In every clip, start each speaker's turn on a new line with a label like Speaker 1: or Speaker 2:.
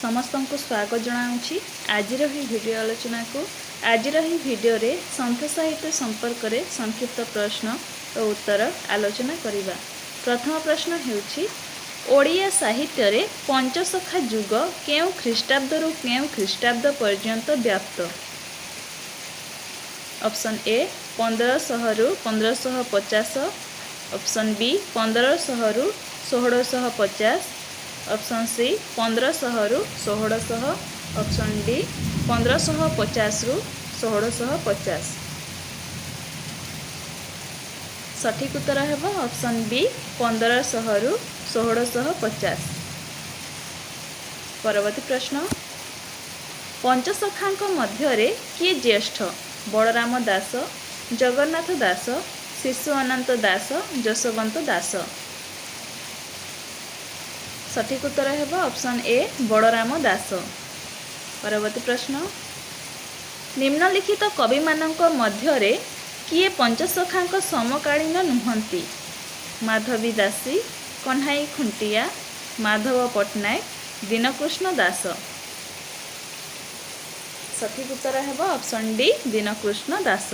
Speaker 1: समस्त को स्वागत जनाऊँगी आज भिडियो आलोचना को। आज भिडियो रे संथ साहित्य संपर्क में संक्षिप्त प्रश्न और उत्तर आलोचना करिबा। प्रथम प्रश्न हेउछि ओडिया साहित्य रे पंचसखा युग केउ ख्रीष्टाब्द रु केउ ख्रीष्टाब्द पर्यंत व्याप्त। ऑप्शन ए 1500 रु 1550, ऑप्शन बी 1500 रु 1650, ऑप्शन सी 1500 रु 1600, ऑप्शन डी 1550 रु 1650। सठिक उत्तर हेब ऑप्शन बी 1500 रु 1650। परवर्ती प्रश्न पंचसखांक मध्य किए ज्येष्ठ? बलराम दास, जगन्नाथ दास, शिशु अनंत दास, जशवंत दास। सठिक उत्तर हेब ऑप्शन ए बलराम दास। परवर्ती प्रश्न निम्नलिखित कवि मानक मध्य किए पंचसखांक समकालीन नुहंती? माधवी दासी, कन्हाई खुंटिया, माधव पट्टनायक, दीनकृष्ण दास। सठिक उत्तर हेब ऑप्शन डी दीनकृष्ण दास।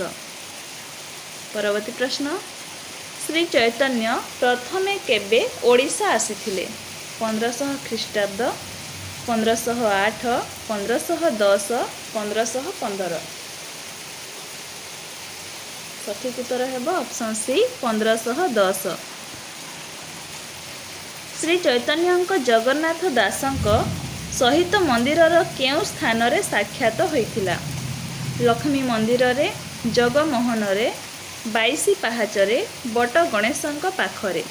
Speaker 1: परवर्ती प्रश्न श्री चैतन्य प्रथमे केबे ओडिशा आसीथिले? 1500 ख्रीष्टाब्द, 1508, 1510, 1515। सठिक उत्तर हेब ऑप्शन सी 1510। श्री चैतन्य जगन्नाथ दासंक सहित मंदिरर केउ स्थान रे साक्षात होइथिला? लक्ष्मी मंदिर रे, जगमोहन रे, 22 पाहाच रे, बट गणेशंक पाखरे।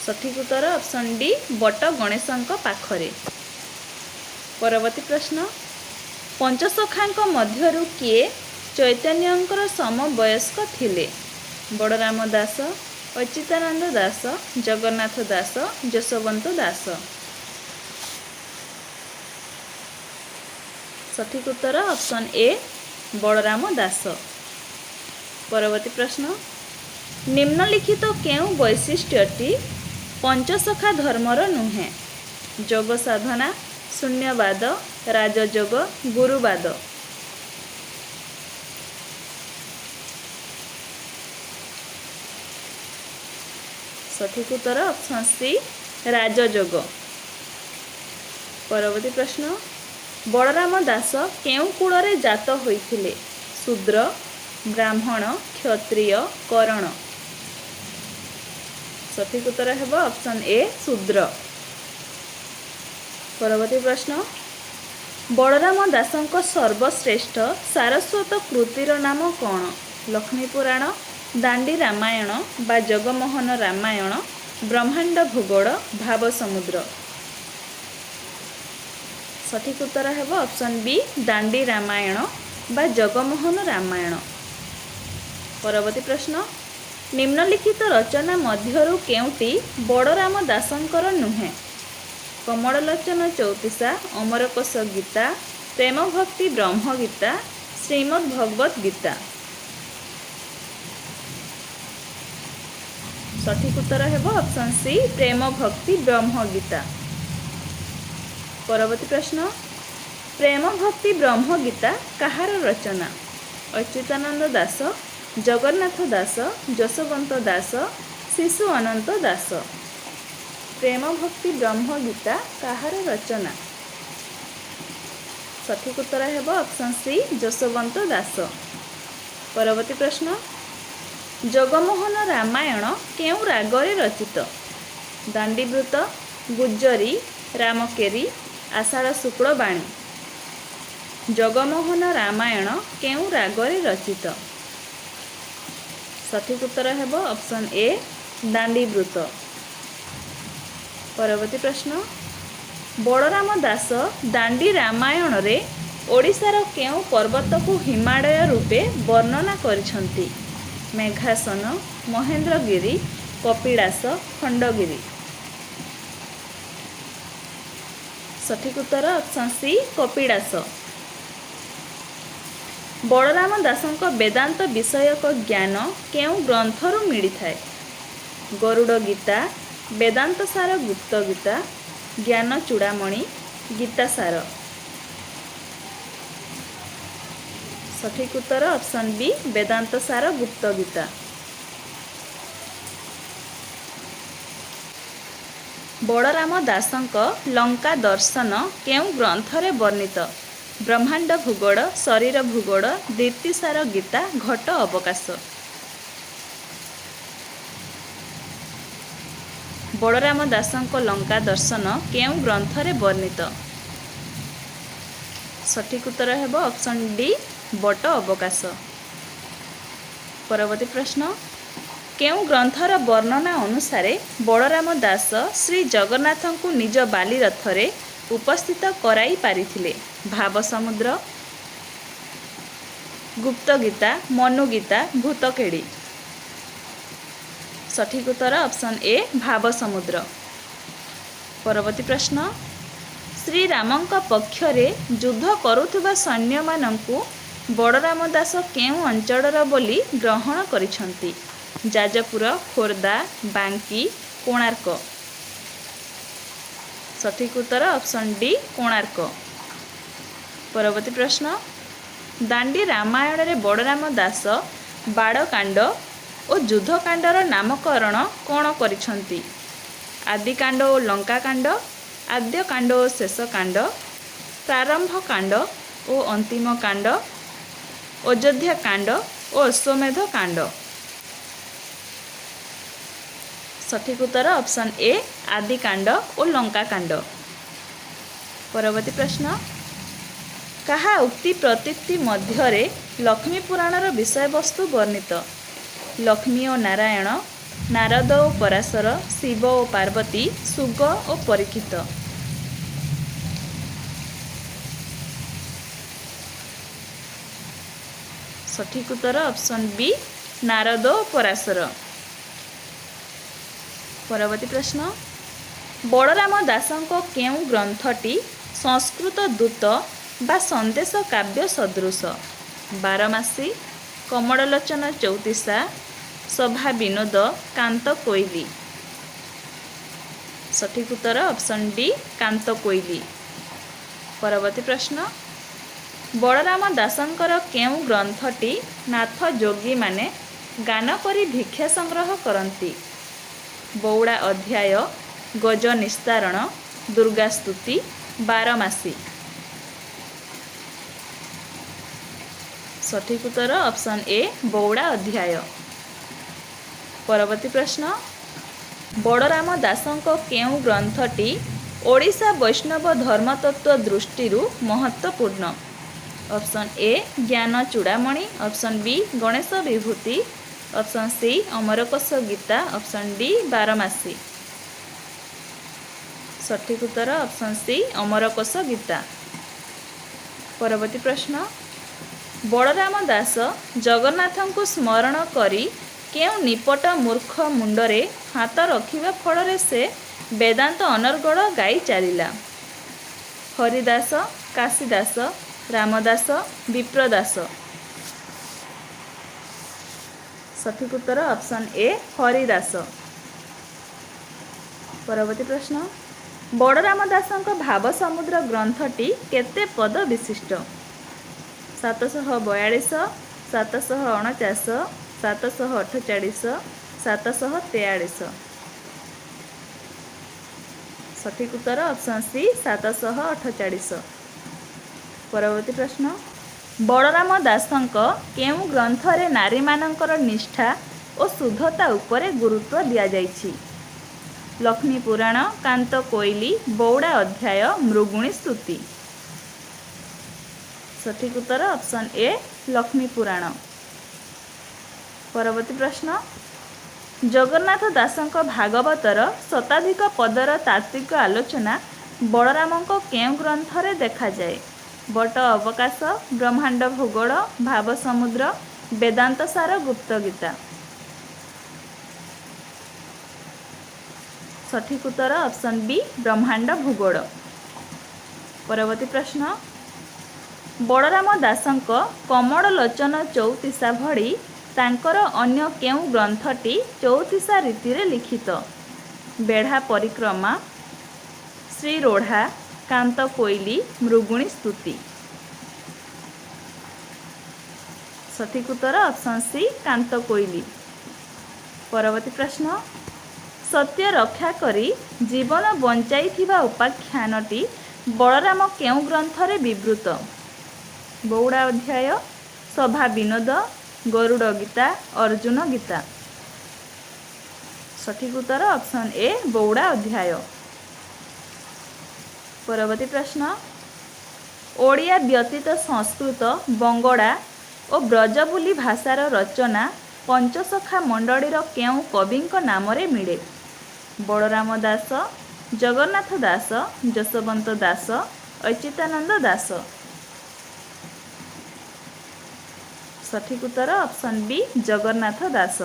Speaker 1: सठिक उत्तर ऑप्शन डी बट गणेशंक पाखरे। परवर्ती प्रश्न पंचसखांक मध्यरु किए चैतन्यंकर समवयस्क थिले? बलराम दास, अच्युतानंद दास, जगन्नाथ दास, जशवंत दास। सठिक उत्तर ऑप्शन ए बलराम दास। परवर्ती प्रश्न निम्नलिखित केउ वैशिष्ट्यटी पंचसखा धर्मर नुहे? जोग साधना, शून्यवाद, राजयोग, गुरुवाद। सठिक उत्तर ऑप्शन सी राजयोग। परवर्ती प्रश्न बलराम दास केउ कुଳରେ जात होइथिले? शूद्र, ब्राह्मण, क्षत्रिय, करण। सठिक उत्तर हेब ऑप्शन ए शूद्र। परवर्ती प्रश्न बलराम दासंक सर्वश्रेष्ठ सारस्वत कृतिर नाम कौन? लक्ष्मी पुराण, दांडी रामायण बा जगमोहन रामायण, ब्रह्मांड भूगोल, भाव समुद्र। सठिक उत्तर हेब ऑप्शन बी दांडी रामायण बा जगमोहन रामायण। परवर्ती प्रश्न निम्नलिखित रचना मध्यरु केउटी बलराम दासंकर नुहे? कमललोचन चौतीसा, अमरकोश गीता, प्रेम भक्ति ब्रह्म गीता, श्रीमद् भगवत गीता। सठिक उत्तर हेब ऑप्शन सी प्रेम भक्ति ब्रह्म गीता। परवर्ती प्रश्न प्रेम भक्ति ब्रह्म गीता कहार रचना? अच्युतानंद दास, जगन्नाथ दास, जशवंत दास, शिशु अनंत दास। प्रेम भक्ति ब्रह्म गीता कहार रचना? सठिक उत्तर हेब ऑप्शन सी जशवंत दास। परवर्ती प्रश्न जगमोहन रामायण केउ रागरे रचित? दांडीवृत, गुज्जरी, रामकेरी, आषाढ़ शुक्ल बाणी। जगमोहन रामायण केउ रागरे रचित? सठिक उत्तर हेब ऑप्शन ए दांडीवृत। परवर्ती प्रश्न बलराम दास दांडी रामायण रे ओडिशार केउ पर्वत को हिमालय रूपे वर्णना करिसंती? मेघासन, महेंद्रगिरी, कपिलास, खंडगिरी। सठिक उत्तर ऑप्शन सी कपिलास। बलराम दासंक वेदांत विषयक ज्ञान केउ ग्रंथरु मिली थाए? गरुड़ गीता, वेदांत सार गुप्त गीता, ज्ञान चूड़ामणि, गीता सार। सठिक उत्तर ऑप्शन बी वेदांत सार गुप्त गीता। बड़राम दासंक लंका दर्शन केउं ग्रंथरे वर्णित? ब्रह्मांड भूगोल, शरीर भूगोल, दीप्तिसार गीता, घट अवकाश। बड़राम दासंक लंका दर्शन केउं ग्रंथरे वर्णित? सठिक उत्तर हेब ऑप्शन डी बट अवकाश। परवर्ती प्रश्न, केउं ग्रंथर वर्णना अनुसारे बड़राम दास श्री जगन्नाथंकु निज बाली रथरे उपस्थित कराई पारिथिले? भाव समुद्र, गुप्त गीता, मनु गीता, भूतकेड़ी। सठिक उत्तर ऑप्शन ए भाव समुद्र। परवर्ती प्रश्न, श्री रामंक पक्षरे युद्ध करुथुबा सैन्य मानंकु बड़राम दास केउं अंचलर बोली ग्रहण करिसंती? जाजपुर, खोर्धा, बांकी, कोणार्क। सठिक उत्तर ऑप्शन डी कोणार्क। परवर्ती प्रश्न, दांडी रामायण रे बड़राम दास बाड़कांड और युद्धकांडर नामकरण कौन करिसंती? आदिकांड और लंकाकांड, आद्यकांड और शेषकांड, प्रारंभ कांड और अंतिम कांड, अयोध्या कांड और अश्वमेध कांड। सठिक उत्तर ऑप्शन ए आदिकांड और लंकाकांड। परवर्ती प्रश्न, कहा उक्ति प्रतीक्ति मध्यरे लक्ष्मी पुराणर विषय वस्तु वर्णित? लक्ष्मी और नारायण, नारद और पराशर, शिव और पार्वती, सुग और परीक्षित। सठिक उत्तर ऑप्शन बी नारद और पराशर। परवर्ती प्रश्न, बड़राम दासंक केउं ग्रंथटी संस्कृत दूत बा संदेश काव्य सदृश? बारमासी, कमललोचन चौतीसा, सभा विनोद, कांत कोइली। सठिक उत्तर ऑप्शन डी कांत कोइली। परवर्ती प्रश्न, बड़राम दासंकर केउं ग्रंथटी नाथ जोगी माने गान करी भिक्षा संग्रह करती? बौड़ा अध्याय, गज निस्तारण, दुर्गा स्तुति, बारमासी। सठिक उत्तर ऑप्शन ए बौड़ा अध्याय। परवर्ती प्रश्न, बड़राम दासंक केउं ग्रंथटी ओडिशा वैष्णव धर्मतत्व दृष्टि महत्वपूर्ण? Option A Gyan Chudamani, option B Ganesh Vibhuti, option C Amarkosh Gita, option D Baramasi. सठिक उत्तर ऑप्शन सी अमरकोश गीता। परवर्ती प्रश्न, बड़राम दास जगन्नाथंकु स्मरण करी केउं निपट मूर्ख मुंडरे हाथ रखिबा फଳରେ से वेदांत अनर्गल गाई चलिला? हरिदास, काशीदास, रामदास, विप्रदास। सठिक उत्तर ऑप्शन ए हरिदास। परवर्ती प्रश्न, बड़राम दासंक भाव समुद्र ग्रंथटी केते पद विशिष्ट? 742, 749, 748, 743। सठिक उत्तर ऑप्शन सी 748। परवर्ती प्रश्न, बड़राम दासंक केउं ग्रंथरे नारी मानकर निष्ठा और शुद्धता उपरे गुरुत्व दिया जाइछि? लक्ष्मी पुराण, कांत कोइली, बौड़ा अध्याय, मृगुणी स्तुति। सठिक उत्तर ऑप्शन ए लक्ष्मी पुराण। परवर्ती प्रश्न, जगन्नाथ दासंक भागवतर शताधिक पदर तात्विक आलोचना बड़रामंक केउं ग्रंथरे देखा जाए? बट अवकाश, ब्रह्मांड भूगोल, भाव समुद्र, वेदांत सार, गुप्त गीता। सठिक उत्तर ऑप्शन बी ब्रह्मांड भूगोल। परवर्ती प्रश्न, बड़राम दासंक कमललोचन चौतीसा भଳି ତାଙ୍କର ଅନ୍ୟ କେଉଁ ଗ୍ରନ୍ଥଟି ଚଉତିଶା ରୀତିରେ ଲିଖିତ? बेढ़ा परिक्रमा, श्री रोढ़ा, कांत कोइली, मृगुणी स्तुति। सठिक उत्तर ऑप्शन सी कांत कोइली। परवर्ती प्रश्न, सत्य रक्षा करी जीवन बंचाइथिबा उपाख्यानटी बलराम केउ ग्रंथरे विवृत? बौड़ा अध्याय, सभा विनोद, गरुड़ गीता, अर्जुन गीता। सठिक उत्तर ऑप्शन ए बौड़ा अध्याय। परवर्ती प्रश्न, ओडिया व्यतीत संस्कृत, बंगड़ा और ब्रजबुली भाषार रचना पंचसखा मंडलीर केउ कविंक नामरे मिले? बलराम दास, जगन्नाथ दास, जसवंत दास, अच्युतानंद दास। सठिक उत्तर ऑप्शन बी जगन्नाथ दास।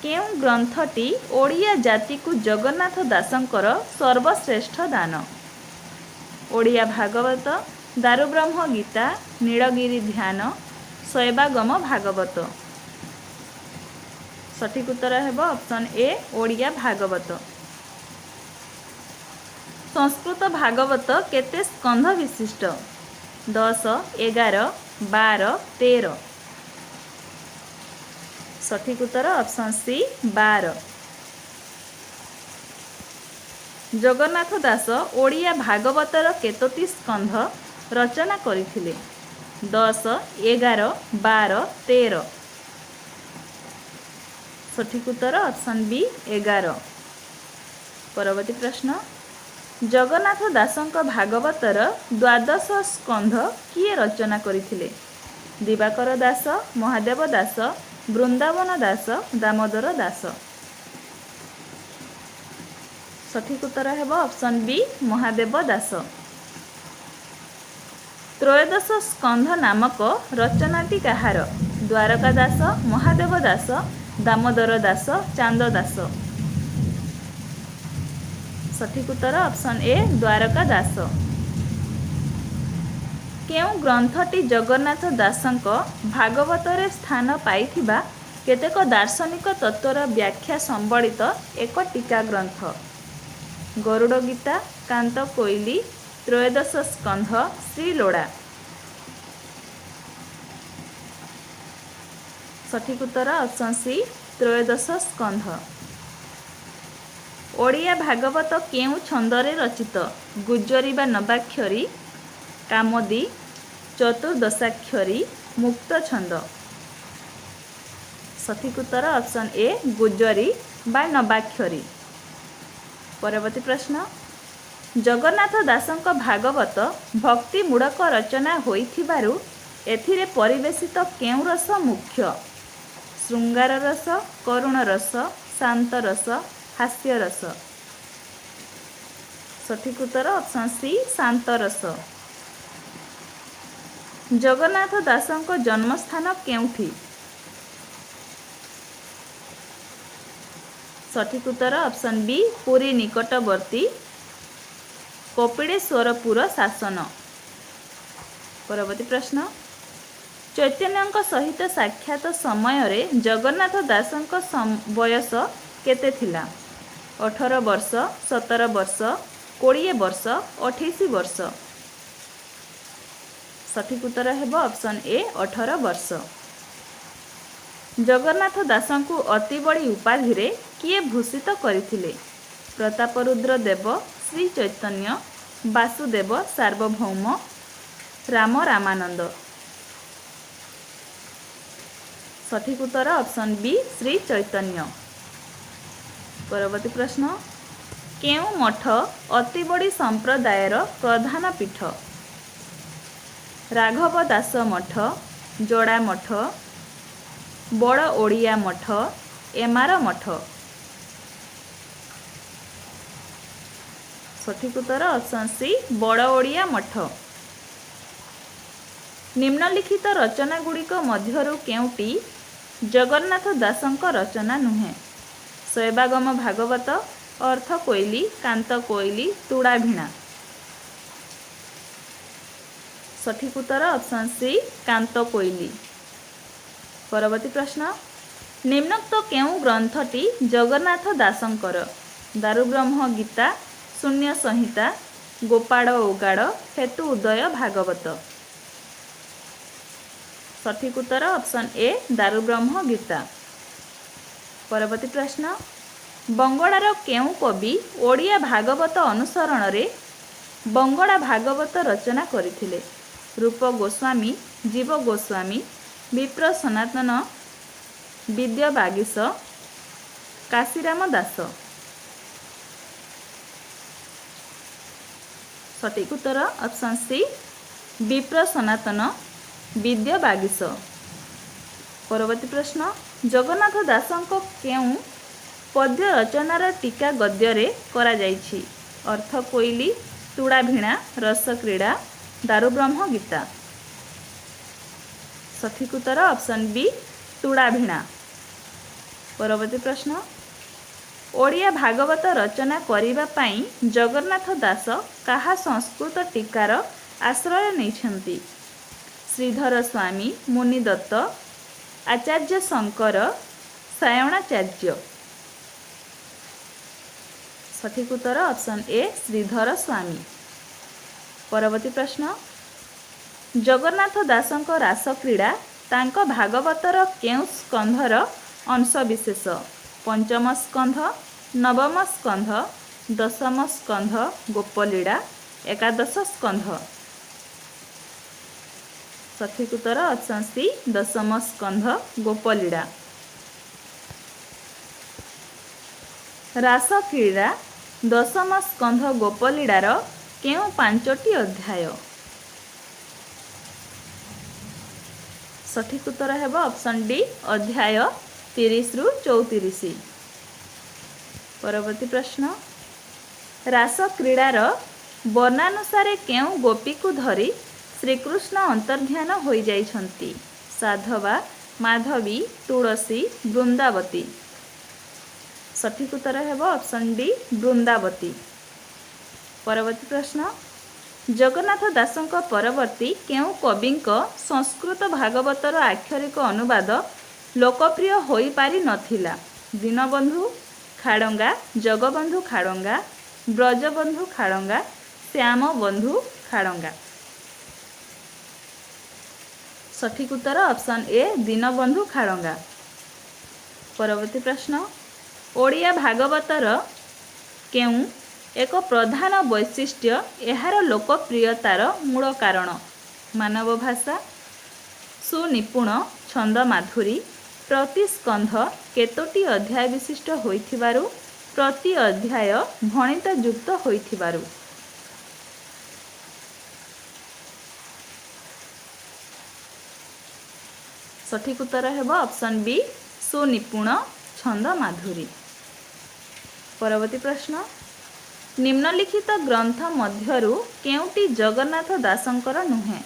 Speaker 1: केउ ग्रंथटी ओडिया जाति को जगन्नाथ दासंकर सर्वश्रेष्ठ दान? ओडिया भागवत, दारुब्रह्म गीता, नीलगिरी ध्यान, शैवागम भागवत। सठिक उत्तर है ऑप्शन ए ओडिया भागवत। संस्कृत भागवत केते स्कंध विशिष्ट? 10, 11, 12, 13। सठिक उत्तर ऑप्शन सी 12। जगन्नाथ दास ओडिया भागवतर केतोटी स्कंध रचना करथिले? 10, 11, 12, 13। सठिक उत्तर ऑप्शन बी 11। परवर्ती प्रश्न, जगन्नाथ दासंक भागवतर द्वादश स्कंध किए रचना करथिले? दिवाकर दास, महादेव दास, वृंदावन दास, दामोदर दास। सठिक उत्तर है ऑप्शन बी महादेव दास। त्रयोदश स्कंध नामक रचनाटी कहार? द्वारका दास, महादेव दास, दामोदर दास, चांद दास। सठिक उत्तर ऑप्शन ए द्वारका दास। केउ ग्रंथटी जगन्नाथ दासंक भागवतरे स्थान पाइथिबा केतेक दार्शनिक तत्वर व्याख्या संबलित एक टीका ग्रंथ? गरुड़ गीता, कांत कोइली, त्रयोदश स्कंध, श्रीलोड़ा। सठिक उत्तर ऑप्शन सी त्रयोदश स्कंध। ओडिया भागवत केउ छंदरे रचित? गुज्जरी बा नवाक्षरी, कामदी, चतुर्दशाक्षरी, मुक्त छंद। सठिक उत्तर ऑप्शन ए गुज्जरी बा नवाक्षरी। परवर्ती प्रश्न, जगन्नाथ दासंक भागवत भक्ति मूलक रचना होइथिबारु एथिरे परिवेशित केउ रस मुख्य? श्रृंगार रस, करुण रस, शांत रस, हास्य रस। सठिक उत्तर ऑप्शन सी शांत रस। जगन्नाथ दासंक जन्मस्थान केउठी? सठिक उत्तर ऑप्शन बी पुरी निकटवर्ती कपिलेश्वरपुर शासन। परवर्ती प्रश्न, चैतन्यଙ୍କ सहित साक्षात समय रे जगन्नाथ दासंक बयस केते थिला? 18 वर्ष, 17 वर्ष, 20 वर्ष, 28 वर्ष। सठिक उत्तर है ऑप्शन ए 18 वर्ष। जगन्नाथ दासंकु अति बड़ी उपाधि रे किए भूषित करथिले? प्रतापरुद्र देव, श्री चैतन्य, वासुदेव सार्वभौम, राम रामानंद। सठिक उत्तर ऑप्शन बी श्री चैतन्य। परवर्ती प्रश्न, केउ मठ अति बड़ी संप्रदायर प्रधान पीठ? राघव दास मठ, जोड़ा मठ, बड़ ओडिया मठ, एमार मठ। सठिक उत्तर ऑप्शन सी बड़ ओडिया मठ। निम्नलिखित रचना गुड़िक मध्यरु केउटी जगन्नाथ दासंक रचना नुहे? शैवागम भागवत, अर्थ कोइली, कांत कोइली, तुड़ा भिणा। सठिक उत्तर ऑप्शन सी कांत कोइली। परवर्ती प्रश्न, निम्नोक्त केउं ग्रंथटी जगन्नाथ दासंकर? दारुब्रह्म गीता, शून्य संहिता, गोपाड़ उगाड़, हेतु उदय भागवत। सठिक उत्तर ऑप्शन ए दारुब्रह्म गीता। परवर्ती प्रश्न बंगड़ार केउं कवि ओडिया भागवत अनुसरण रे बंगड़ा भागवत रचना करथिले? रूप गोस्वामी, जीव गोस्वामी, विप्र सनातन, विद्या बागीश, काशीराम दास। सठिक उत्तर ऑप्शन सी विप्र सनातन, विद्या बागीश। परवर्ती प्रश्न जगन्नाथ दासंक केउं पद्य रचनार टीका गद्य करा जायछि? अर्थ कोइली, तुड़ा भिणा, रस क्रीड़ा, दारुब्रह्म गीता। सठिक उत्तर ऑप्शन बी तुड़ा भिणा। परवर्ती प्रश्न ओडिया भागवत रचना करिबा पई जगन्नाथ दास काहा संस्कृत टीकार आश्रय नैछन्ति? श्रीधर स्वामी, मुनिदत्त, आचार्य शंकर, सायणाचार्य। सठिक उत्तर ऑप्शन ए श्रीधर स्वामी। परवर्ती प्रश्न जगन्नाथ दासंक रास क्रीड़ा तांक भागवतर केउं स्कंधर अंशविशेष? पंचम स्कंध, नवम स्कंध, दशम स्कंध गोपलीड़ा, एकादश स्कंध। सठिक उत्तर ऑप्शन सी दशम स्कंध गोपलीड़ा। रास क्रीड़ा दशम स्कंध गोपलीड़ार केउं पांचटी अध्याय? सठिक उत्तर है ऑप्शन डी अध्याय 30 रु 34। परवर्ती प्रश्न रास क्रीड़ार वर्णानुसारे केउं गोपी को धरी श्रीकृष्ण अंतर्ध्यान होई जाइछन्ति? साधवा, माधवी, तुलसी, वृंदावती। सठिक उत्तर है ऑप्शन डी वृंदावती। परवर्ती प्रश्न जगन्नाथ दासंक परवर्ती केउं कविंक संस्कृत भागवतर आक्षरिक अनुवाद लोकप्रिय होई पारि नथिला? दीनबंधु खाड़ंगा, जगबंधु खाड़ंगा, ब्रजबंधु खाड़ंगा, श्याम बंधु खाड़ंगा। सठिक उत्तर ऑप्शन ए दीनबंधु खाड़ंगा। परवर्ती प्रश्न ओडिया भागवतर केउं एक प्रधान वैशिष्ट्य एहार लोकप्रियतार मूल कारण? मानव भाषा, सुनिपुण छंद माधुरी, प्रति स्कंध केतोटी अध्याय विशिष्ट होइथिबारु, प्रति अध्याय भणित युक्त होइथिबारु। सठिक उत्तर है ऑप्शन बी सुनिपुण छंद माधुरी। परवर्ती प्रश्न निम्नलिखित ग्रंथ मध्यरु केउंटी जगन्नाथ दासंकर नुहे?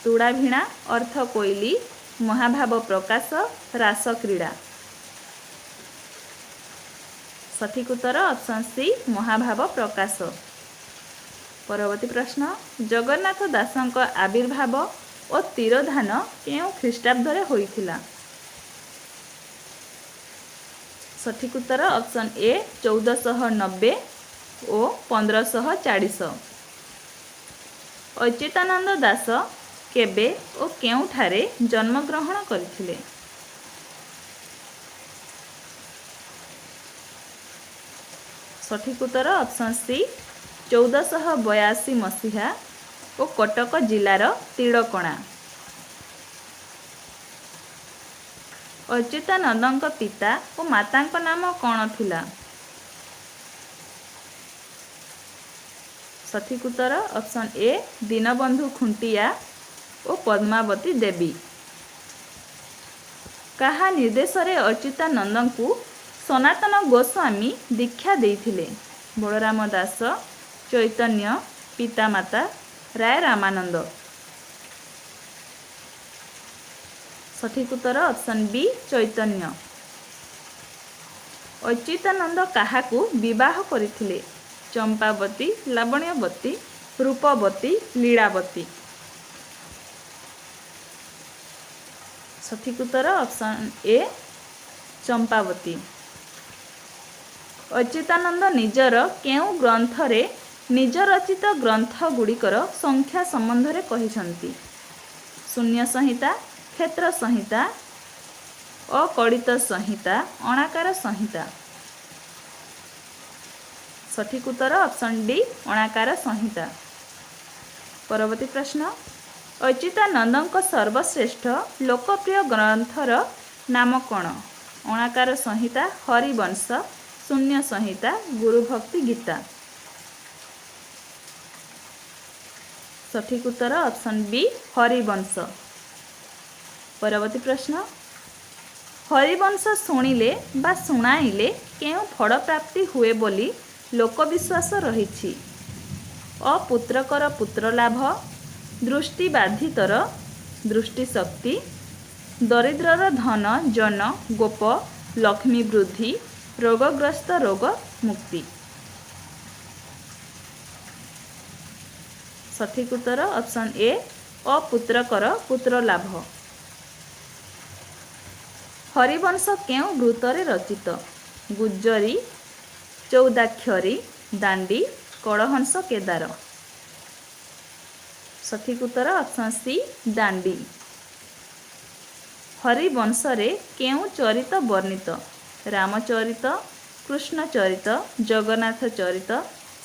Speaker 1: तुड़ा भिणा, अर्थ कोइली, महाभाव प्रकाश, रास क्रीड़ा। सठिक उत्तर ऑप्शन सी महाभाव प्रकाश। परवर्ती प्रश्न जगन्नाथ दासंक आविर्भाव और तिरोधान केउं ख्रीष्टाब्दरे होइथिला? सठिक उत्तर ऑप्शन ए 1490 और 1540। अच्युतानंद दास केबे और केउठारे जन्मग्रहण करथिले? सठिक उत्तर ऑप्शन सी 1482 मसीहा और कटक जिलार तिड़कणा। अच्युतानंदଙ୍କ पिता और माताଙ୍କ नाम कौन थिला? सठिक उत्तर ऑप्शन ए दीनबंधु खुंटिया और पद्मावती देवी। कहा निर्देश रे अच्युतानंदଙ୍କୁ सनातन गोस्वामी दीक्षा देइथिले? बलराम दास, चैतन्य, पितामाता, राय रामानंद। सठिक उत्तर ऑप्शन बी चैतन्य। अच्युतानंद काहाकू विवाह करथिले? चंपावती, लावण्यवती, रूपवती, लीलावती। सठिक उत्तर ऑप्शन ए चंपावती। अच्युतानंद निजर केउ ग्रंथरे निज रचित ग्रंथ गुड़िकर संख्या संबंध में कहिसंती? शून्य संहिता, क्षेत्र संहिता, अकड़ित संहिता, अणाकार संहिता। सठिक उत्तर ऑप्शन डी अणाकार संहिता। परवर्ती प्रश्न, अच्युतानंद सर्वश्रेष्ठ लोकप्रिय ग्रंथर नाम कौन? अणाकार संहिता, हरिवंश, शून्य संहिता, गुरुभक्ति गीता। सठिक उत्तर ऑप्शन बी हरिवंश। परवर्ती प्रश्न, हरिवंश शुणिले बा शुणाइले केउ फल प्राप्ति हुए बोली लोकविश्वास रही? अपुत्रकर पुत्र लाभ, दृष्टिबाधितर दृष्टिशक्ति, दरिद्रर धन जन गोप लक्ष्मी वृद्धि, रोगग्रस्त रोग मुक्ति। सठिक उत्तर ऑप्शन ए अपुत्रकर पुत्र लाभ। हरिवंश केउ वृत्तरे रचित? गुज्जरी, चौदाक्षरी, दांडी, कलहंस केदार। सठिक उत्तर ऑप्शन सी दांडी। हरिवंश रे केउ चरित वर्णित? रामचरित, कृष्ण चरित, जगन्नाथ चरित,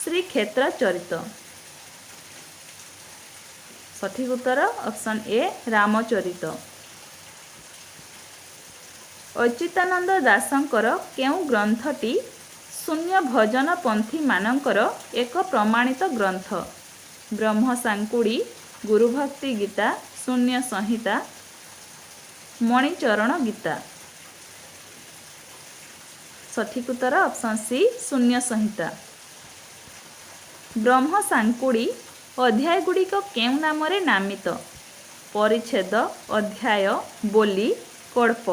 Speaker 1: श्रीक्षेत्र चरित। सठिक उत्तर ऑप्शन ए रामचरित। अच्युतानंद दासंकर केउ ग्रंथटी शून्य भजन पंथी मानकर एक प्रमाणित ग्रंथ? ब्रह्म सांकुड़ी, गुरुभक्ति गीता, शून्य संहिता, मणिचरण गीता। सठिक उत्तर ऑप्शन सी शून्य संहिता। ब्रह्म सांकुड़ी अध्याय गुड़िक केउ नाम रे नामित? परिच्छेद, अध्याय, बोली, कल्प।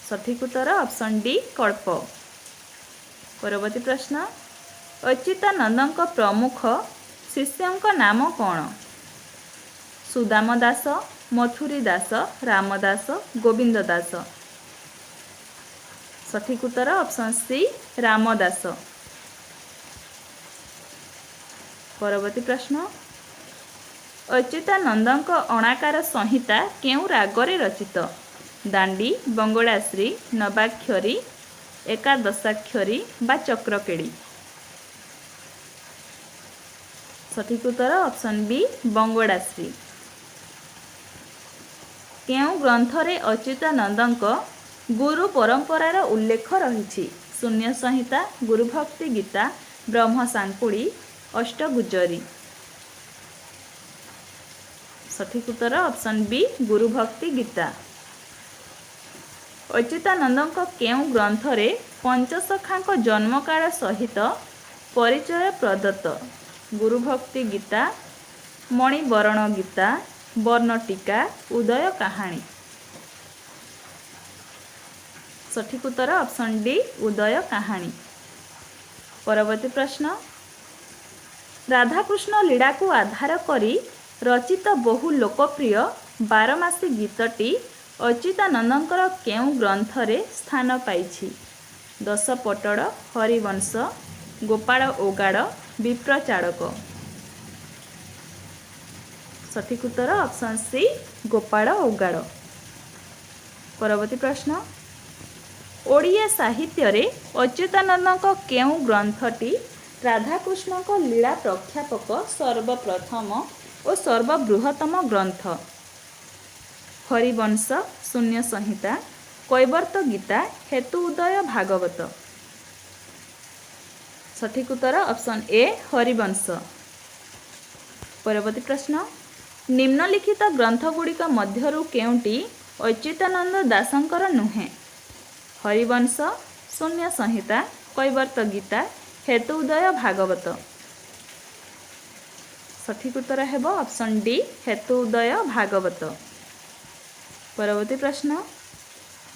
Speaker 1: सठिक उत्तर ऑप्शन डी कल्प। परवर्ती प्रश्न, अच्युतानंद प्रमुख शिष्यों नाम कौन? सुदाम दास, मथुरी दास, रामदास, गोविंद दास। सठिक उत्तर ऑप्शन सी रामदास। परवर्ती प्रश्न, अच्युतानंद अणाकार संहिता केउ रागरे रचित? दांडी, बंगड़ाश्री, नवाक्षरी, एकादशाक्षरी बा चक्रकेड़ी। सठिक उत्तर ऑप्शन बी बंगड़ाश्री। केउ ग्रंथरे अच्युतानंद गुरु परंपरार उल्लेख रही? शून्य संहिता, गुरुभक्ति गीता, ब्रह्म सांकुड़ी, अष्टगुज्जरी। सठिक उत्तर ऑप्शन बी गुरुभक्ति गीता। अच्युतानंद केउ ग्रंथरे पंचसखा जन्मकाल सहित परिचय प्रदत्त? गुरुभक्ति गीता, मणिवरण गीता, वर्णटिका, उदय कहानी। सठिक उत्तर ऑप्शन डी उदय कहानी। परवर्ती प्रश्न, राधाकृष्ण लीला को आधार करी रचित बहु लोकप्रिय बारमासी गीतटी अच्युतानंदंकर केउ ग्रंथरे स्थान पाइछि? दशपटड़, हरिवंश, गोपाल ओगाड़, विप्रचारक। सठिक उत्तर ऑप्शन सी गोपाल ओगाड़। परवर्ती प्रश्न, ओडिया साहित्य रे अच्युतानंद केउ ग्रंथटी राधाकृष्ण लीला प्रख्यापक सर्वप्रथम और सर्वबृहत्तम ग्रंथ? हरिवंश, शून्य संहिता, कैवर्त गीता, हेतु उदय भागवत। सठिक उत्तर ऑप्शन ए हरिवंश। परवर्ती प्रश्न, निम्नलिखित ग्रंथगुड़िक मध्यरु केउंटी अच्युतानंद दासंकर नुहे? हरिवंश, शून्य संहिता, कैवर्त गीता, हेतु उदय भागवत। सठिक उत्तर हेब ऑप्शन डी हेतु उदय भागवत। परवर्ती प्रश्न,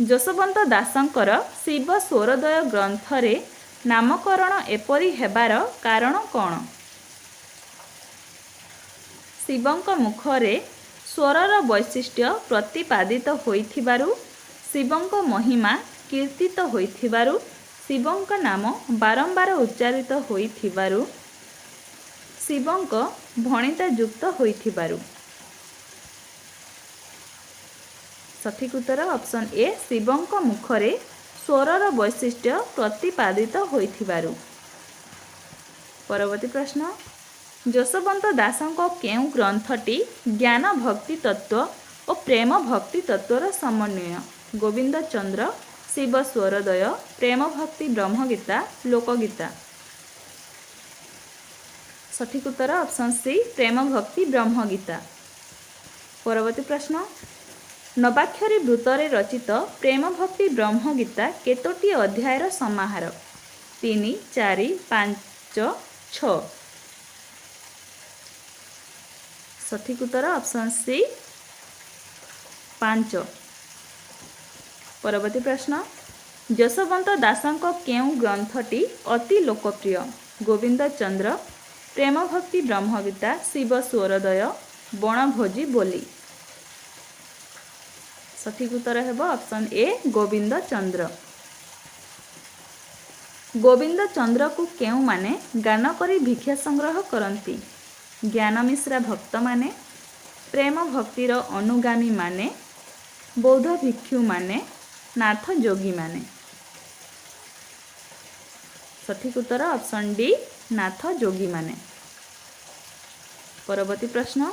Speaker 1: जशवंत दासंकर शिव स्वरोदय ग्रंथरे नामकरण एपरी हेबार कारण कौन? शिवंक मुखरे स्वरर वैशिष्ट्य प्रतिपादित होइथिबारु शिवंक महिमा कीर्तित होइथिबारु शिवंक नाम बारंबार उच्चारित होइथिबारु शिवंक भणिता युक्त होइथिबारु। सठिक उत्तर ऑप्शन ए शिवंक मुखरे स्वरर वैशिष्ट्य प्रतिपादित होइथिबारु। परवर्ती प्रश्न जशवंत दासंक केउ ग्रंथटी ज्ञान भक्ति तत्व और प्रेम भक्ति तत्वर समन्वय? गोविंद चंद्र, शिव स्वरदय, प्रेम भक्ति ब्रह्मगीता, लोकगीता। सठिक उत्तर ऑप्शन सी प्रेम भक्ति ब्रह्मगीता। परवर्ती प्रश्न नवाक्षरी वृत्तरे रचित प्रेम भक्ति ब्रह्मगीता केतोटी अध्यायर समाहार? 3, 4, 5, 6। सठिक उत्तर ऑप्शन सी 5। परवर्ती प्रश्न जशवंत दासंक केउ ग्रंथटी अति लोकप्रिय? गोविंद चंद्र, प्रेम भक्ति ब्रह्मगीता, शिव स्वरदय, बणभोजी बोली। सठिक उत्तर है ऑप्शन ए गोविंद चंद्र। गोविंद चंद्र को केउ माने गान करी भिक्षा संग्रह करती? ज्ञान मिश्रा भक्त माने, प्रेम भक्तिर अनुगामी माने, बौद्ध भिक्षु माने, नाथ जोगी माने। सठिक उत्तर ऑप्शन डी नाथ जोगी माने। परवर्ती प्रश्न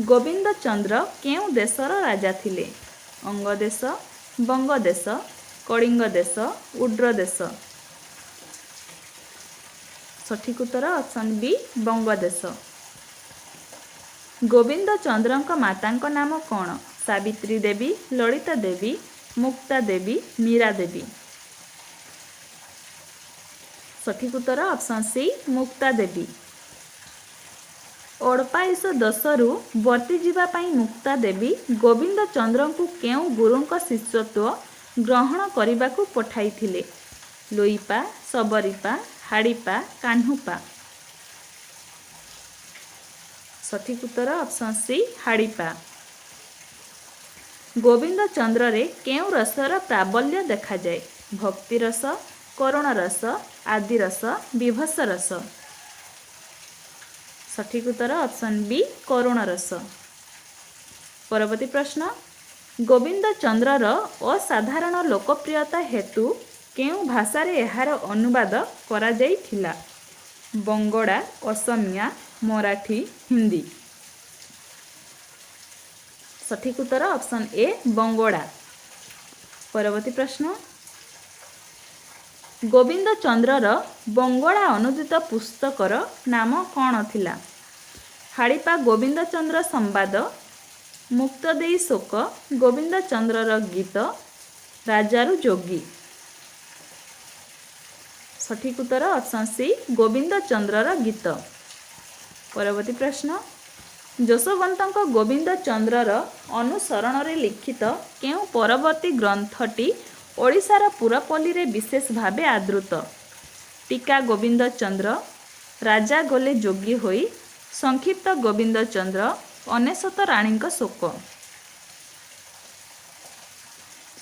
Speaker 1: गोविंद चंद्र केउ देशर राजा थिले? अंग देश, बंग देश, कलिंग देश, उड्र देश। सठिक उत्तर ऑप्शन बी बंग देश। गोविंद चंद्रंक मातांक नाम कौन? सावित्री देवी, ललिता देवी, मुक्ता देवी, मीरा देवी। सठिक उत्तर ऑप्शन सी मुक्ता देवी। अड़पाईश दशरु वर्ती जीवा पाई मुक्ता देवी गोविंद चंद्र को केउ गुरुंक शिष्यत्व ग्रहण करने को पठाई थिले? लोईपा, सबरीपा, हाड़ीपा, कान्हुपा। सठिक उत्तर ऑप्शन सी हाड़ीपा। गोविंद चंद्र रे केउ रसर प्राबल्य देखा जाए? भक्ति रस, करुण रस, आदि रस, विभत्स रस। सठिक उत्तर ऑप्शन बी करुण रस। परवर्ती प्रश्न गोविंद चंद्रर असाधारण लोकप्रियता हेतु केउ भाषा रे एहार अनुवाद करा जाइथिला? बंगड़ा, असमिया, मराठी, हिंदी। सठिक उत्तर ऑप्शन ए बंगड़ा। परवर्ती प्रश्न गोविंद चंद्रर बंगड़ा अनुदित पुस्तकर नाम कौन थिला? हाड़ीपा गोविंद चंद्र संवाद, मुक्त देई शोक, गोविंद चंद्रर गीत, राजारू जोगी। सठिक उत्तर ऑप्शन सी गोविंद चंद्रर गीत। परवर्ती प्रश्न जशवंतक गोविंद चंद्रर अनुसरण रे लिखित केउ परवर्ती ग्रंथटी ओडिशार पुरपल्ली रे विशेष भावे आदृत? टीका गोविंद चंद्र, राजा गले जोगी होई, संक्षिप्त गोविंद चंद्र, अनेशत राणीक शोक।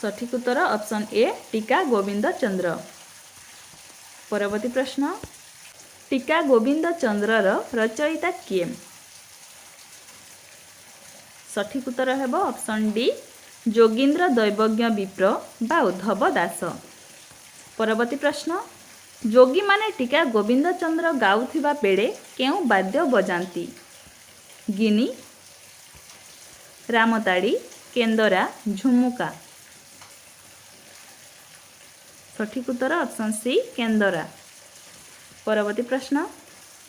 Speaker 1: सठिक उत्तर ऑप्शन ए टीका गोविंद चंद्र। परवर्ती प्रश्न टीका गोविंद चंद्रर रचयिता किए? सठिक उत्तर है ऑप्शन डी जोगींद्र दैवज्ञ विप्र बा उद्धव दास। परवर्ती प्रश्न जोगी माने टीका गोविंद चंद्र गाउथिबा बेले केउ वाद्य बजांती? गिनी, रामताड़ी, केंदरा, झुमुका। सठिक उत्तर ऑप्शन सी केंदरा। परवर्ती प्रश्न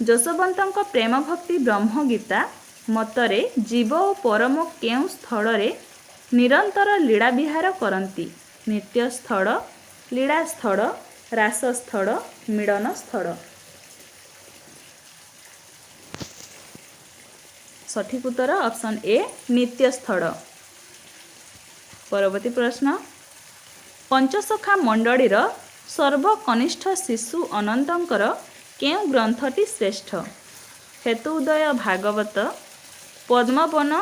Speaker 1: जशवंतक प्रेम भक्ति ब्रह्मगीता मतरे जीव और परम केउ स्थल निरंतर लीला विहार करती? नित्य स्थल, लीला स्थल, रास स्थल, मिलन स्थल। सठिक उत्तर ऑप्शन ए नित्य स्थल। परवर्ती प्रश्न पंचसखा मंडलीर सर्वकनिष्ठ शिशु अनंतंकर केउ ग्रंथटी श्रेष्ठ? हेतु उदय भागवत, पद्मवन,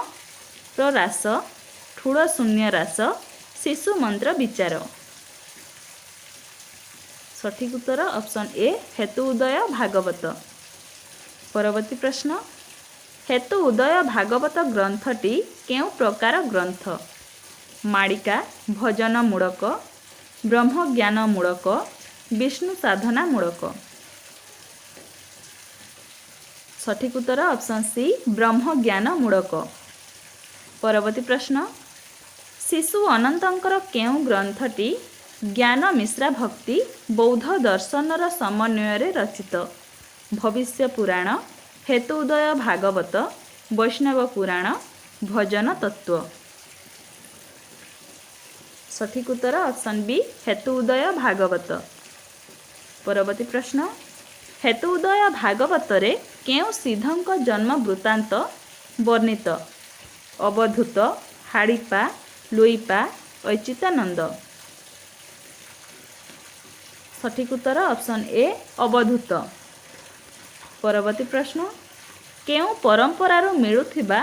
Speaker 1: रास ठूल शून्य रास शिशु मंत्र विचार। सठिक उत्तर ऑप्शन ए हेतु उदय भागवत। परवर्ती प्रश्न हेतु उदय भागवत ग्रंथटी केउ प्रकार ग्रंथ? माड़िका, भजन मूलक, ब्रह्मज्ञान मूलक, विष्णु साधना मूलक। सठिक उत्तर ऑप्शन सी ब्रह्मज्ञान मूलक। परवर्ती प्रश्न शिशु अनंतंकर केउ ग्रंथटी ज्ञान मिश्रा भक्ति बौद्ध दर्शनर समन्वय रचित? भविष्य पुराण, हेतु उदय भागवत, वैष्णव पुराण, भजन तत्व। सठिक उत्तर ऑप्शन बी हेतु उदय भागवत। परवर्ती प्रश्न हेतु उदय भागवत रे केउ सिद्धंक जन्म वृत्तांत वर्णित? अवधूत, हाड़ीपा, लुईपा, अच्युतानंद। सठिक उत्तर ऑप्शन ए अवधूत। परवर्ती प्रश्न केउ परंपरार मिलुथिबा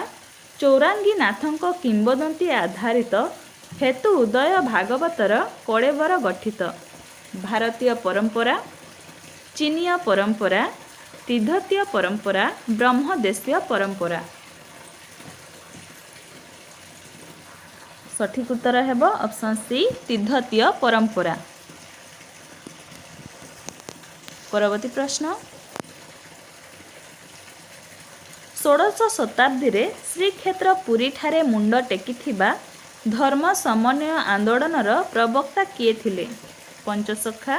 Speaker 1: चौरांगी नाथंक किंबदंती आधारित हेतु उदय भागवतर कड़ेबर गठित? भारतीय परंपरा, चीनिया परंपरा, तिब्बतीय परंपरा, ब्रह्मदेशीय परंपरा। सठिक उत्तर हेब ऑप्शन सी तिब्बतीय परंपरा। परवर्ती प्रश्न 16 शताब्दी रे श्रीक्षेत्र पुरी ठारे मुंड टेकिथिबा धर्म समन्वय आंदोलनर प्रवक्ता किए थिले? पंचसखा,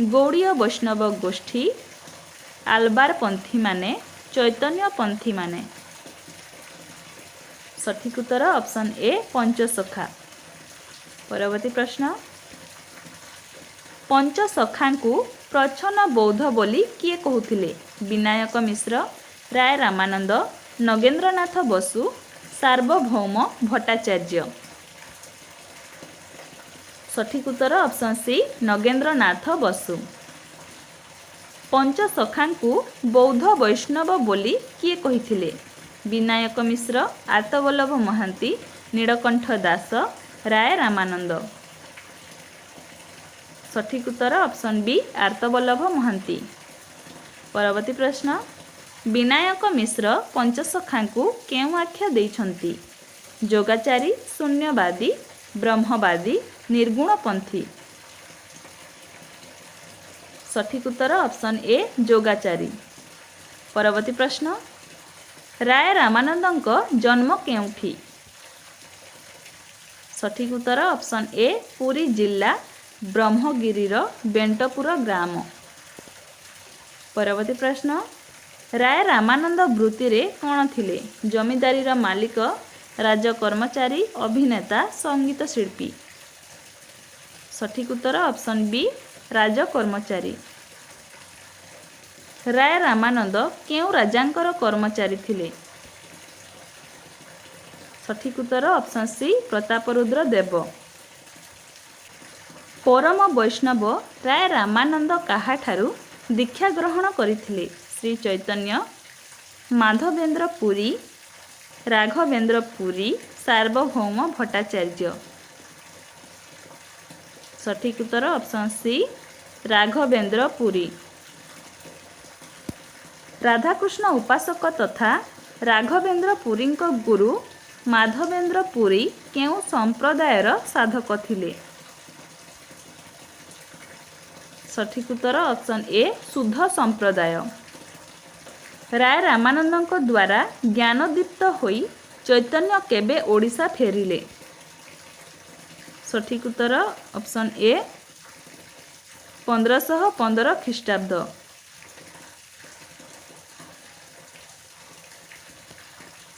Speaker 1: गौड़ीय वैष्णव गोष्ठी, आलबार पंथी माने, चैतन्य पंथी माने। सठिक उत्तर ऑप्शन ए पंचसखा। परवर्ती प्रश्न पंचसखा को प्रच्छन्न बौद्ध बोली किए कहूथिले? विनायक मिश्र, राय रामानंद, नगेंद्रनाथ बसु, सार्वभौम भट्टाचार्य। सठिक उत्तर ऑप्शन सी नगेंद्रनाथ बसु। पंचसखा को बौद्ध वैष्णव बोली किए कहिथिले? विनायक मिश्र, आर्तवल्लभ महांती, नीलकंठ दास, राय रामानंद। सठिक उत्तर ऑप्शन बी आर्तवल्लभ महांती। परवर्ती प्रश्न विनायक मिश्र पंचसखा को केउ आख्या देइछंती? जोगाचारी, शून्यवादी, ब्रह्मवादी, निर्गुणपंथी। सठिक उत्तर ऑप्शन ए जोगाचारी। परवर्ती प्रश्न राय रामानंदଙ୍କ जन्म केउठी? सठिक उत्तर ऑप्शन ए पुरी जिला ब्रह्मगिरीर बेंटपुर ग्राम। परवर्ती प्रश्न राय रामानंद वृत्ति रे कौन थिले? जमीदारीर मालिक, राजकर्मचारी, अभिनेता, संगीत शिल्पी। सठिक उत्तर ऑप्शन बी राजकर्मचारी। राय रामानंद केउ राजांकर कर्मचारी थिले? सठिक उत्तर ऑप्शन सी प्रतापरुद्र देव। परम वैष्णव राय रामानंद काहाठारु दीक्षा ग्रहण करिथिले? श्री चैतन्य, माधवेंद्र पुरी, राघवेंद्र पुरी, सार्वभौम भट्टाचार्य। सठिक उत्तर ऑप्शन सी राघवेंद्र पुरी। राधाकृष्ण उपासक तथा राघवेंद्र पुरी गुरु माधवेंद्र पुरी केउ संप्रदायर साधक थिले? सठिक उत्तर ऑप्शन ए शुद्ध संप्रदाय। राय रामानंदଙ୍କ द्वारा ज्ञानदीप्त होई चैतन्य केबे ओडिशा फेरिले? सठिक उत्तर ऑप्शन ए 1515 ख्रीष्टाब्द।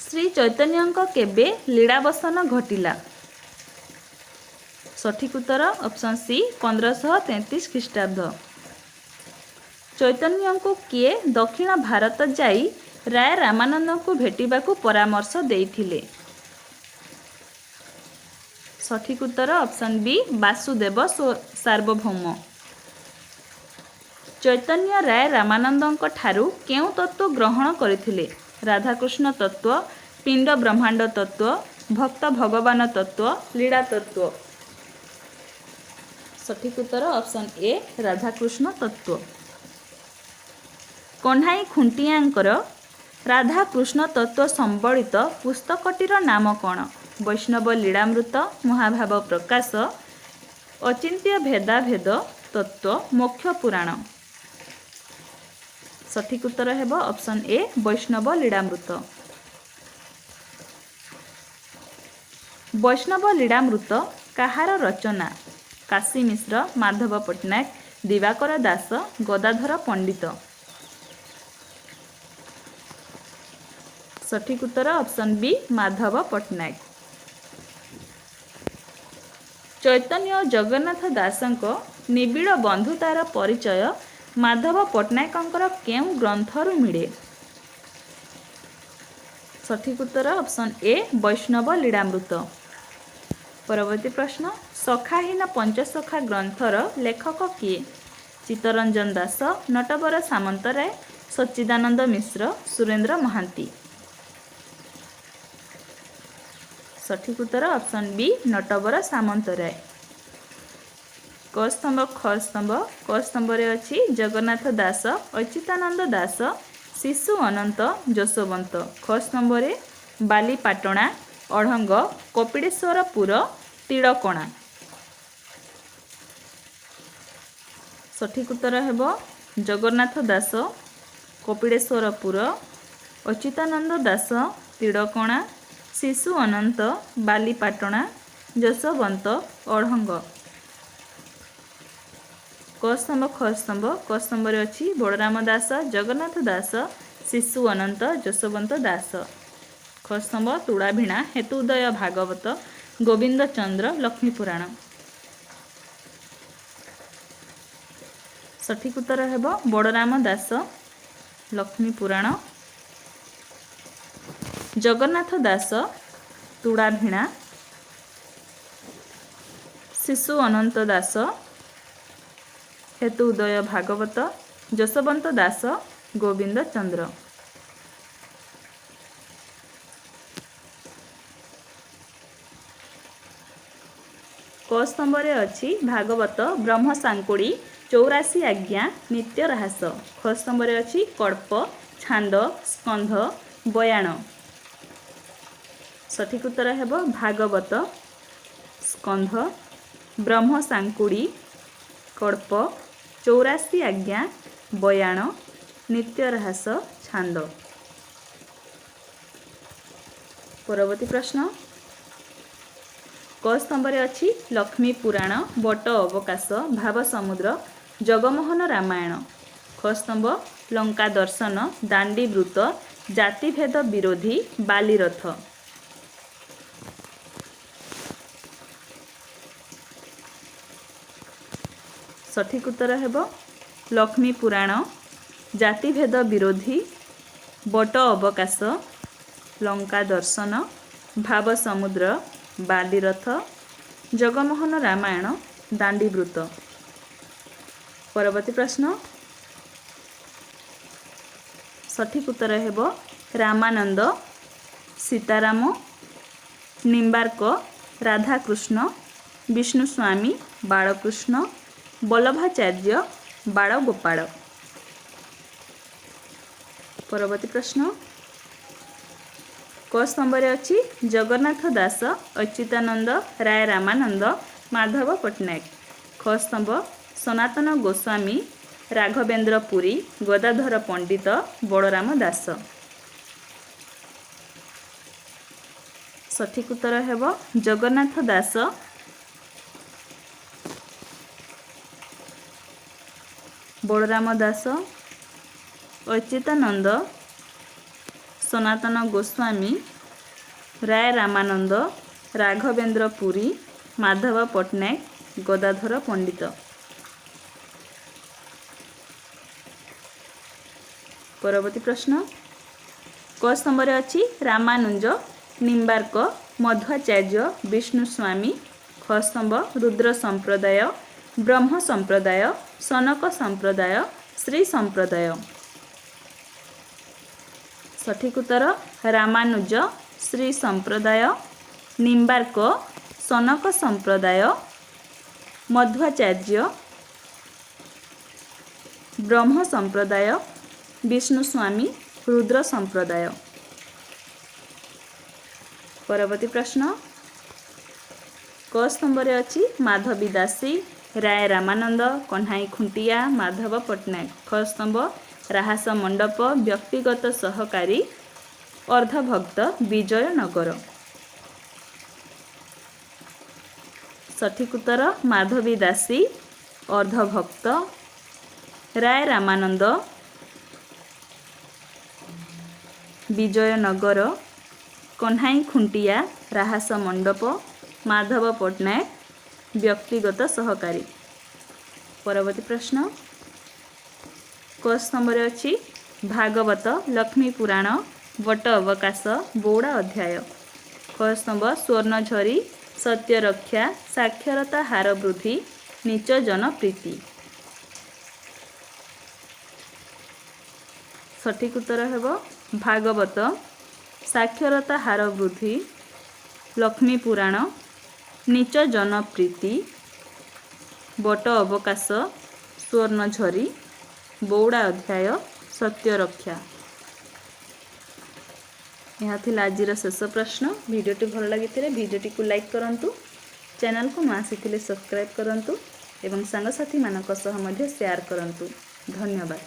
Speaker 1: श्री चैतन्यଙ୍କ केबे लीलावसन घटिला? सठिक उत्तर ऑप्शन सी 1533 ख्रीष्टाब्द। चैतन्य को किए दक्षिण भारत जाई राय रामानंद को भेटिबा को परामर्श देइथिले? सठिक उत्तर ऑप्शन बी वासुदेव सार्वभौम। चैतन्य राय रामानंदଙ୍କ ठारू केउ तत्व ग्रहण करथिले? राधाकृष्ण तत्व, पिंड ब्रह्मांड तत्व, भक्त भगवान तत्व लीला तत्व। सठिक उत्तर ऑप्शन ए राधाकृष्ण तत्व। कन्हाई खुंटियांकर राधाकृष्ण तत्व संबलित पुस्तकटीर नाम कौन? वैष्णव लीलामृत, महाभाव प्रकाश, अचिंत्य भेदाभेद तत्व, मोक्ष पुराण। सठिक उत्तर हेब ऑप्शन ए वैष्णव लीलामृत। वैष्णव लीलामृत काहार रचना? काशी मिश्र, माधव पट्टनायक, दिवाकर दास, गदाधर पंडित। सठिक उत्तर ऑप्शन बी माधव पट्टनायक। चैतन्य और जगन्नाथ दासଙ୍କ निबिड़ बंधुतार परिचय माधव पट्टनायकଙ୍କର केउं ग्रंथरु मिले? सठिक उत्तर ऑप्शन ए वैष्णव लीलामृत। परवर्ती प्रश्न सखाहीन पंचसखा ग्रंथर लेखक किए? चित्तरंजन दास, नटवर सामंतराय, सच्चिदानंद मिश्र, सुरेंद्र महांती। सठिक उत्तर ऑप्शन बी नटवर सामंतराय। क स्तंभ ख स्तंभ क स्तंभ रे अछि जगन्नाथ दास, अच्युतानंद दास, शिशु अनंत, जशवंत। ख स्तंभ रे बालीपाटणा, अढ़ंग, कपिलेश्वरपुर, तिलकणा। सठिक उत्तर हेब जगन्नाथ दास, कपिलेश्वरपुर, अच्युतानंद दास, तिलकणा, शिशु अनंत, बालीपाटणा, जशवंत, अढ़ंग। क स्तंभ ख स्तंभ क स्तंभ रे अछि बलराम दास, जगन्नाथ दास, शिशु अनंत, जशवंत दास। ख स्तंभ तुड़ाभिणा, हेतुदय भागवत, गोविंद चंद्र, लक्ष्मी पुराण। सठिक उत्तर हेब बलराम दास, लक्ष्मी पुराण। जगन्नाथ दास तुड़ाभिणा, शिशु अनंत दास हेतुदय भागवत, जशवंत दास गोविंद चंद्र। क स्तंभ रे अछि भागवत, ब्रह्म सांकुड़ी, 84 आज्ञा, नित्य रहास। ख स्तंभ रे अछि कल्प, छांद, स्कंध, बयान। सठिक उत्तर हेब भागवत, स्कंध, ब्रह्म सांकुड़ी, कल्प, 84 आज्ञा, बयान, नित्य रहास, छांद। परवर्ती प्रश्न क स्तंभ रे अछि लक्ष्मी पुराण, बट अवकाश, भाव समुद्र, जगमोहन रामायण। ख स्तंभ लंका दर्शन, दांडी वृत्त, जातिभेद विरोधी, बालीरथ। सठिक उत्तर हेब लक्ष्मी पुराण, जातिभेद विरोधी, बट अवकाश, लंका दर्शन, भाव समुद्र, बालीरथ, जगमोहन रामायण, दांडी वृत्त। परवर्ती प्रश्न सठिक उत्तर हेब रामानंद, सीताराम, निम्बार्क, राधाकृष्ण, विष्णुस्वामी, बालकृष्ण, वल्लभाचार्य, बालगोपाल। परवर्ती प्रश्न क स्तंभ रे अछि जगन्नाथ दास, अच्युतानंद राय, रामानंद, माधव पट्टनायक। ख स्तंभ सनातन गोस्वामी, राघवेंद्र पुरी, गदाधर पंडित, बलराम दास। सठिक उत्तर हेब जगन्नाथ दास, बलराम दास, अच्युतानंद, सनातन गोस्वामी, राय रामानंद, राघवेंद्र पुरी, माधव पट्टनायक, गदाधर पंडित। परवर्ती प्रश्न क स्तंभ रे अछि रामानुज, निम्बार्क, मध्वाचार्य, विष्णुस्वामी। ख स्तंभ रुद्र संप्रदाय, ब्रह्म संप्रदाय, सनक संप्रदाय, श्री संप्रदाय। सठिक उत्तर रामानुज, श्री संप्रदाय, निम्बार्क सनक संप्रदाय मध्वाचार्य ब्रह्म संप्रदाय विष्णुस्वामी रुद्र संप्रदाय। परवर्ती प्रश्न क स्तंभ रे अछि माधवी दासी राय रामानंद कन्हाई खुंटिया माधव पट्टनायक। ख स्तंभ राहास मंडप व्यक्तिगत सहकारी अर्धभक्त विजय नगर। सठिक उत्तर माधवी दासी अर्धभक्त राय रामानंद विजय नगर कन्हाई खुंटिया राहास मंडप माधव पट्टनायक व्यक्तिगत सहकारी। परवर्ती प्रश्न क स्तंभ रे अछि भागवत लक्ष्मी पुराण वट अवकाश बौड़ा अध्याय। ख स्तंभ स्वर्णझरी सत्य रक्षा साक्षरता हार वृद्धि नीच जनप्रीति। सठिक उत्तर हेब भागवत साक्षरता हार वृद्धि लक्ष्मी पुराण नीच जनप्रीति बट अवकाश स्वर्णझरी बौड़ा अध्याय सत्य रक्षा। यह थिला आजिर शेष प्रश्न। वीडियोटी भल लगी वीडियोटी को लाइक करंतु, चैनल को नुआ आसीथिले सब्सक्राइब करंतु एवं सांगसाथी मानक सह मध्य शेयर करंतु। धन्यवाद।